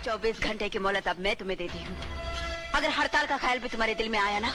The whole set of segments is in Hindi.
24 घंटे की मोहलत अब मैं तुम्हें देती हूँ। अगर हड़ताल का ख्याल भी तुम्हारे दिल में आया ना,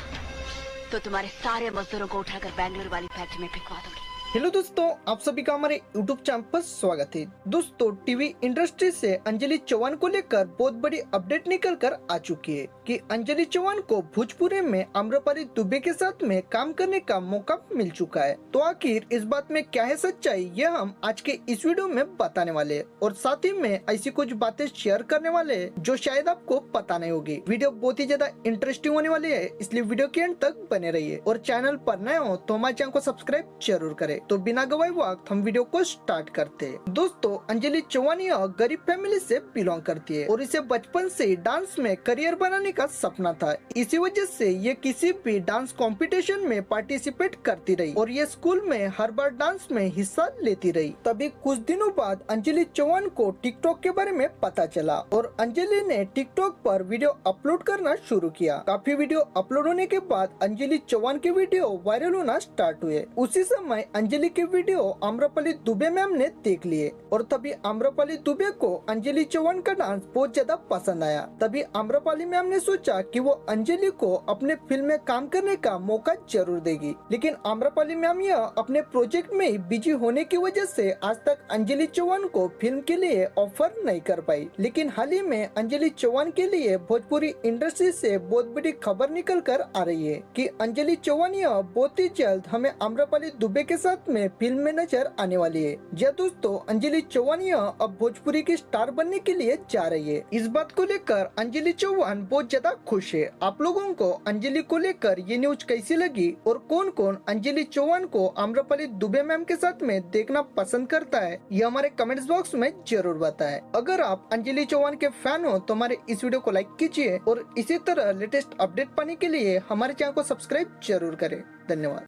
तो तुम्हारे सारे मजदूरों को उठाकर बेंगलुरु वाली फैक्ट्री में फेंकवा दूंगी। हेलो दोस्तों, आप सभी का हमारे YouTube चैनल पर स्वागत है। दोस्तों, टीवी इंडस्ट्री से अंजलि चौहान को लेकर बहुत बड़ी अपडेट निकल कर आ चुकी है कि अंजलि चौहान को भोजपुरी में आम्रपाली दुबे के साथ में काम करने का मौका मिल चुका है। तो आखिर इस बात में क्या है सच्चाई, ये हम आज के इस वीडियो में बताने वाले हैं और साथ ही में ऐसी कुछ बातें शेयर करने वाले हैं जो शायद आपको पता नहीं होगी। वीडियो बहुत ही ज्यादा इंटरेस्टिंग होने वाली है, इसलिए वीडियो के एंड तक बने रहिए और चैनल पर नए हो तो हमारे चैनल को सब्सक्राइब जरूर करें। तो बिना गवाए वक्त हम वीडियो को स्टार्ट करते हैं। दोस्तों, अंजलि चौहान यह गरीब फैमिली से बिलोंग करती है और इसे बचपन से डांस में करियर बनाने का सपना था। इसी वजह से ये किसी भी डांस कंपटीशन में पार्टिसिपेट करती रही और ये स्कूल में हर बार डांस में हिस्सा लेती रही। तभी कुछ दिनों बाद अंजलि चौहान को टिकटॉक के बारे में पता चला और अंजलि ने टिकटॉक पर वीडियो अपलोड करना शुरू किया। काफी वीडियो अपलोड होने के बाद अंजलि चौहान के वीडियो वायरल होना स्टार्ट हुए। उसी समय अंजलि के वीडियो आम्रपाली दुबे मैम ने देख लिए और तभी आम्रपाली दुबे को अंजलि चौहान का डांस बहुत ज्यादा पसंद आया। तभी आम्रपाली मैम ने सोचा कि वो अंजलि को अपने फिल्म में काम करने का मौका जरूर देगी, लेकिन आम्रपाली मैम यह अपने प्रोजेक्ट में ही बिजी होने की वजह से आज तक अंजलि चौहान को फिल्म के लिए ऑफर नहीं कर पाई। लेकिन हाल ही में अंजलि चौहान के लिए भोजपुरी इंडस्ट्री से बहुत बड़ी खबर निकल कर आ रही है कि अंजलि चौहान यह बहुत ही जल्द हमें आम्रपाली दुबे के साथ में फिल्म में नजर आने वाली है। जी दोस्तों, अंजलि चौहान यह अब भोजपुरी की स्टार बनने के लिए जा रही है। इस बात को लेकर अंजलि चौहान बहुत ज्यादा खुश है। आप लोगों को अंजलि को लेकर ये न्यूज कैसी लगी और कौन कौन अंजलि चौहान को आम्रपाली दुबे मैम के साथ में देखना पसंद करता है, ये हमारे कमेंट्स बॉक्स में जरूर बताएं। अगर आप अंजलि चौहान के फैन हो तो हमारे इस वीडियो को लाइक कीजिए और इसी तरह लेटेस्ट अपडेट पाने के लिए हमारे चैनल को सब्सक्राइब जरूर करें। धन्यवाद।